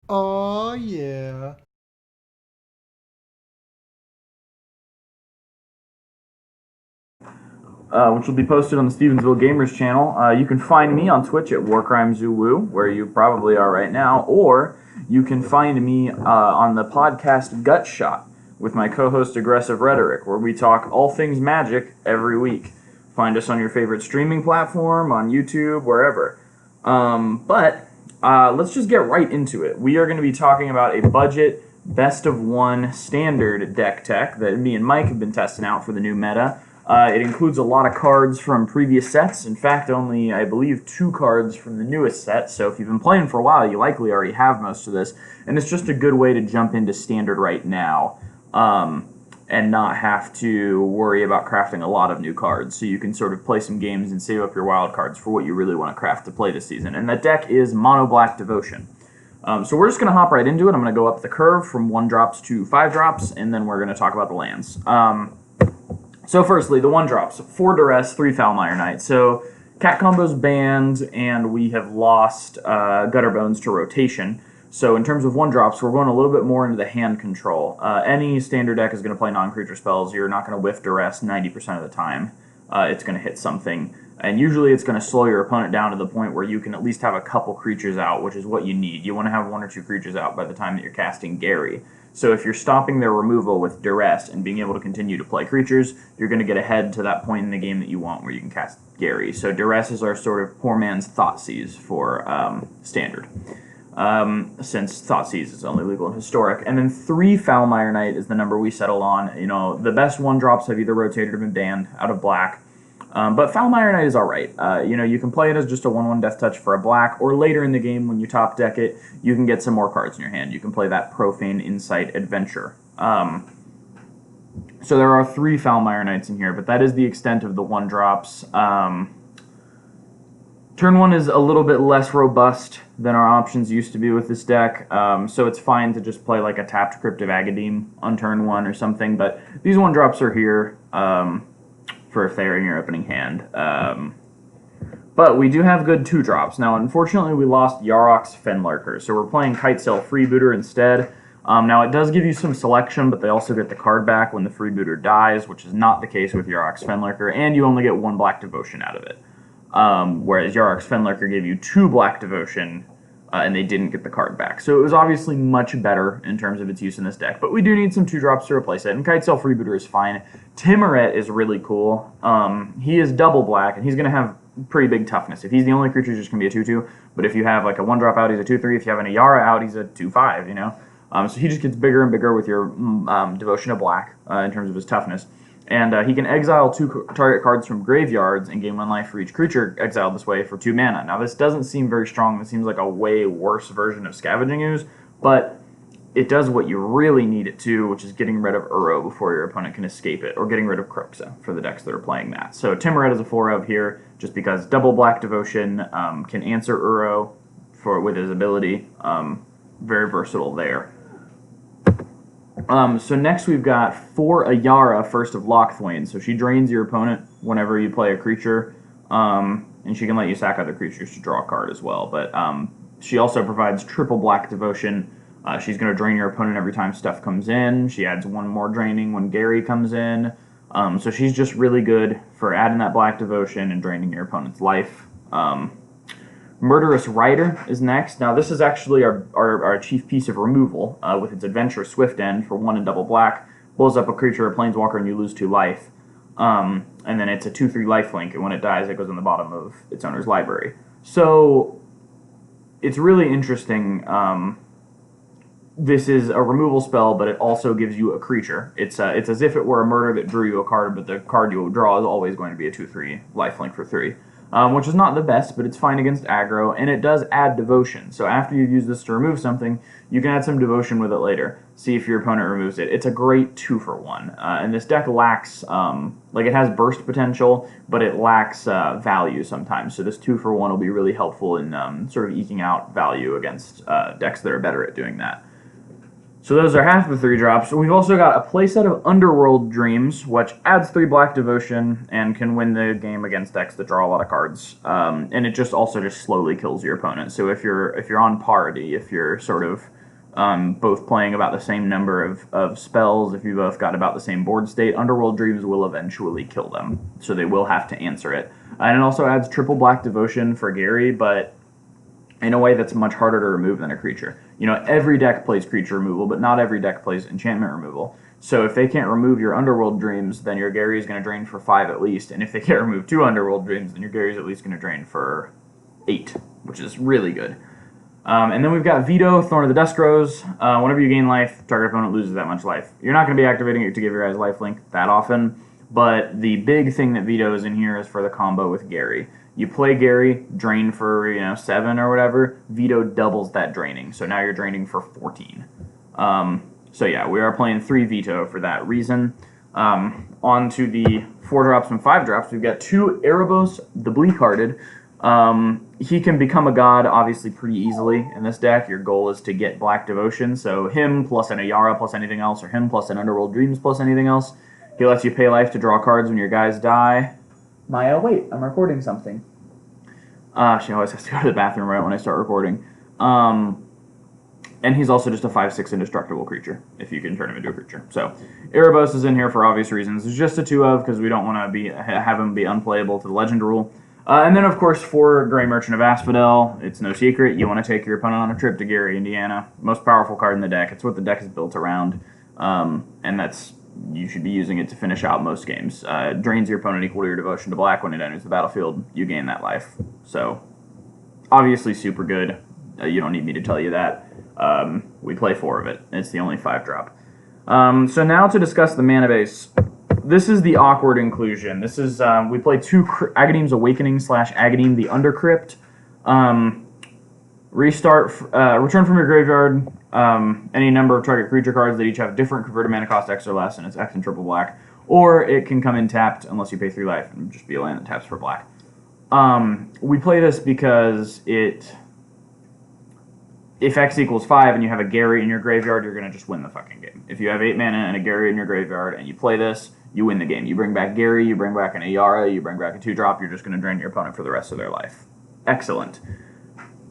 Oh, yeah. Which will be posted on the StevensvilleGamers channel. You can find me on Twitch at WarCrimeZuWoo, where you probably are right now, or you can find me on the podcast Gutshot with my co-host Aggressive Rhetoric, where we talk all things magic every week. Find us on your favorite streaming platform, on YouTube, wherever. But let's just get right into it. We are going to be talking about a budget best of one standard deck tech that me and Mike have been testing out for the new meta. It includes a lot of cards from previous sets. In fact, only, I believe, 2 cards from the newest set. So if you've been playing for a while, you likely already have most of this. And it's just a good way to jump into standard right now and not have to worry about crafting a lot of new cards. So you can sort of play some games and save up your wild cards for what you really want to craft to play this season. And that deck is Mono Black Devotion. So we're just going to hop right into it. I'm going to go up the curve from 1 drops to 5 drops, and then we're going to talk about the lands. So firstly, the 1 drops, 4 Duress, 3 Foulmire Knight. So Cat Combo's banned, and we have lost Gutter Bones to rotation. So in terms of 1 drops, we're going a little bit more into the hand control. Any standard deck is going to play non-creature spells. You're not going to whiff Duress 90% of the time. It's going to hit something. And usually it's going to slow your opponent down to the point where you can at least have a couple creatures out, which is what you need. You want to have 1 or 2 creatures out by the time that you're casting Gary. So if you're stopping their removal with Duress and being able to continue to play creatures, you're going to get ahead to that point in the game that you want where you can cast Gary. So Duress is our sort of poor man's Thoughtseize for standard, since Thoughtseize is only legal in historic. And then 3 Foulmire Knight is the number we settled on. You know, the best 1 drops have either rotated or been banned out of black. But Foulmire Knight is alright. You can play it as just a 1/1 Death Touch for a black, or later in the game when you top deck it, you can get some more cards in your hand. You can play that Profane Insight Adventure. So there are 3 Foulmire Knights in here, but that is the extent of the 1 drops. Turn 1 is a little bit less robust than our options used to be with this deck, so it's fine to just play like a tapped Cryptic Agadeem on turn 1 or something, but these 1 drops are here. For if they're in your opening hand. But we do have good 2 drops. Now, unfortunately, we lost Yarok's Fenlurker, so we're playing Kitesail Freebooter instead. Now, it does give you some selection, but they also get the card back when the Freebooter dies, which is not the case with Yarok's Fenlurker, and you only get 1 Black Devotion out of it. Whereas Yarok's Fenlurker gave you 2 Black Devotion, and they didn't get the card back. So it was obviously much better in terms of its use in this deck, but we do need some 2 drops to replace it, and Kitesail Freebooter is fine. Timoret is really cool. He is double black, and he's going to have pretty big toughness. If he's the only creature, he's just going to be a 2/2, but if you have like a 1 drop out, he's a 2/3. If you have an Ayara out, he's a 2/5, you know? So he just gets bigger and bigger with your Devotion of Black in terms of his toughness. And he can exile 2 target cards from graveyards and gain 1 life for each creature exiled this way for 2 mana. Now, this doesn't seem very strong. This seems like a way worse version of Scavenging Ooze, but it does what you really need it to, which is getting rid of Uro before your opponent can escape it, or getting rid of Kroxa for the decks that are playing that. So Timoret is a 4 of here, just because double Black Devotion can answer Uro with his ability. Very versatile there. So next we've got 4 Ayara, First of Lochthwain. So she drains your opponent whenever you play a creature, and she can let you sack other creatures to draw a card as well. But she also provides triple Black Devotion. She's going to drain your opponent every time stuff comes in. She adds 1 more draining when Gary comes in. So she's just really good for adding that Black Devotion and draining your opponent's life. Murderous Rider is next. Now, this is actually our chief piece of removal with its Adventurous Swift End for 1 and double black. Blows up a creature or planeswalker and you lose 2 life. And then it's a 2/3 lifelink, and when it dies, it goes in the bottom of its owner's library. So it's really interesting. This is a removal spell, but it also gives you a creature. It's as if it were a murder that drew you a card, but the card you draw is always going to be a 2/3 lifelink for 3. Which is not the best, but it's fine against aggro, and it does add Devotion. So after you use this to remove something, you can add some Devotion with it later. See if your opponent removes it. It's a great 2-for-1. And this deck lacks, it has burst potential, but it lacks value sometimes. So this 2-for-1 will be really helpful in sort of eking out value against decks that are better at doing that. So those are half the 3 drops. We've also got a playset of Underworld Dreams, which adds 3 Black Devotion and can win the game against decks that draw a lot of cards. And it just also slowly kills your opponent. So if you're on party, if you're sort of both playing about the same number of spells. If you both got about the same board state, Underworld Dreams will eventually kill them, so they will have to answer it. And it also adds triple black devotion for Gary, but in a way that's much harder to remove than a creature. Every deck plays creature removal, but not every deck plays enchantment removal. So if they can't remove your Underworld Dreams, then your Gary is going to drain for 5 at least. And if they can't remove 2 Underworld Dreams, then your Gary is at least going to drain for 8, which is really good. And then we've got Veto, Thorn of the Dusk Rose. Whenever you gain life, target opponent loses that much life. You're not going to be activating it to give your guys lifelink that often, but the big thing that Veto is in here is for the combo with Gary. You play Gary, drain for 7 or whatever. Veto doubles that draining, so now you're draining for 14. So yeah, we are playing 3 Veto for that reason. On to the 4 drops and 5 drops. We've got 2 Erebos, the Bleak-Hearted. He can become a god, obviously, pretty easily in this deck. Your goal is to get Black Devotion, so him plus an Ayara plus anything else, or him plus an Underworld Dreams plus anything else. He lets you pay life to draw cards when your guys die. Maya, wait, I'm recording something. She always has to go to the bathroom right when I start recording. And he's also just a 5/6 indestructible creature, if you can turn him into a creature. So, Erebos is in here for obvious reasons. It's just a 2 of, because we don't want to have him be unplayable to the Legend rule. And then, of course, for Grey Merchant of Asphodel, it's no secret, you want to take your opponent on a trip to Gary, Indiana. Most powerful card in the deck. It's what the deck is built around, and you should be using it to finish out most games. Drains your opponent equal to your devotion to black when it enters the battlefield. You gain that life. So, obviously super good. You don't need me to tell you that. We play 4 of it. It's the only 5-drop. So now to discuss the mana base. This is the awkward inclusion. This is, we play 2 Agadeem's Awakening / Agadeem the Undercrypt. Return from your graveyard any number of target creature cards that each have different converted mana cost X or less, and it's X and triple black. Or it can come in tapped unless you pay 3 life and just be a land that taps for black. We play this because if X equals 5 and you have a Gary in your graveyard, you're going to just win the fucking game. If you have 8 mana and a Gary in your graveyard and you play this, you win the game. You bring back Gary, you bring back an Ayara, you bring back a 2-drop, you're just going to drain your opponent for the rest of their life. Excellent.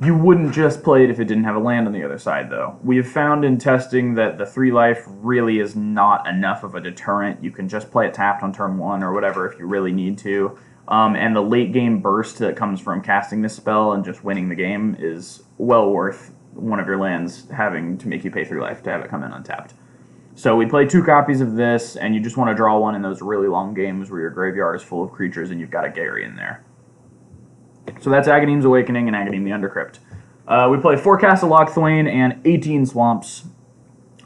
You wouldn't just play it if it didn't have a land on the other side, though. We have found in testing that the 3 life really is not enough of a deterrent. You can just play it tapped on turn 1 or whatever if you really need to. And the late game burst that comes from casting this spell and just winning the game is well worth one of your lands having to make you pay 3 life to have it come in untapped. So we play 2 copies of this, and you just want to draw one in those really long games where your graveyard is full of creatures and you've got a Gary in there. So that's Agadeem's Awakening and Agadeem the Undercrypt. We play 4 Castle Lochthwain and 18 Swamps.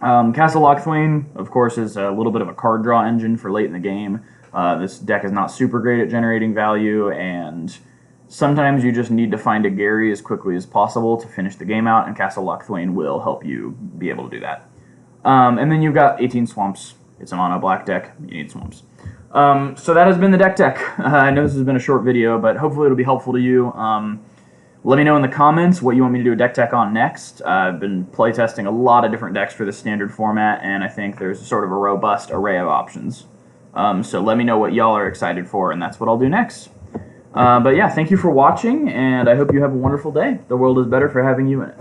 Castle Lochthwain, of course, is a little bit of a card draw engine for late in the game. This deck is not super great at generating value, and sometimes you just need to find a Gary as quickly as possible to finish the game out, and Castle Lochthwain will help you be able to do that. And then you've got 18 Swamps. It's a mono black deck. You need Swamps. So that has been the deck tech. I know this has been a short video, but hopefully it'll be helpful to you. Let me know in the comments what you want me to do a deck tech on next. I've been playtesting a lot of different decks for the standard format, and I think there's sort of a robust array of options. So let me know what y'all are excited for, and that's what I'll do next. But yeah, thank you for watching, and I hope you have a wonderful day. The world is better for having you in it.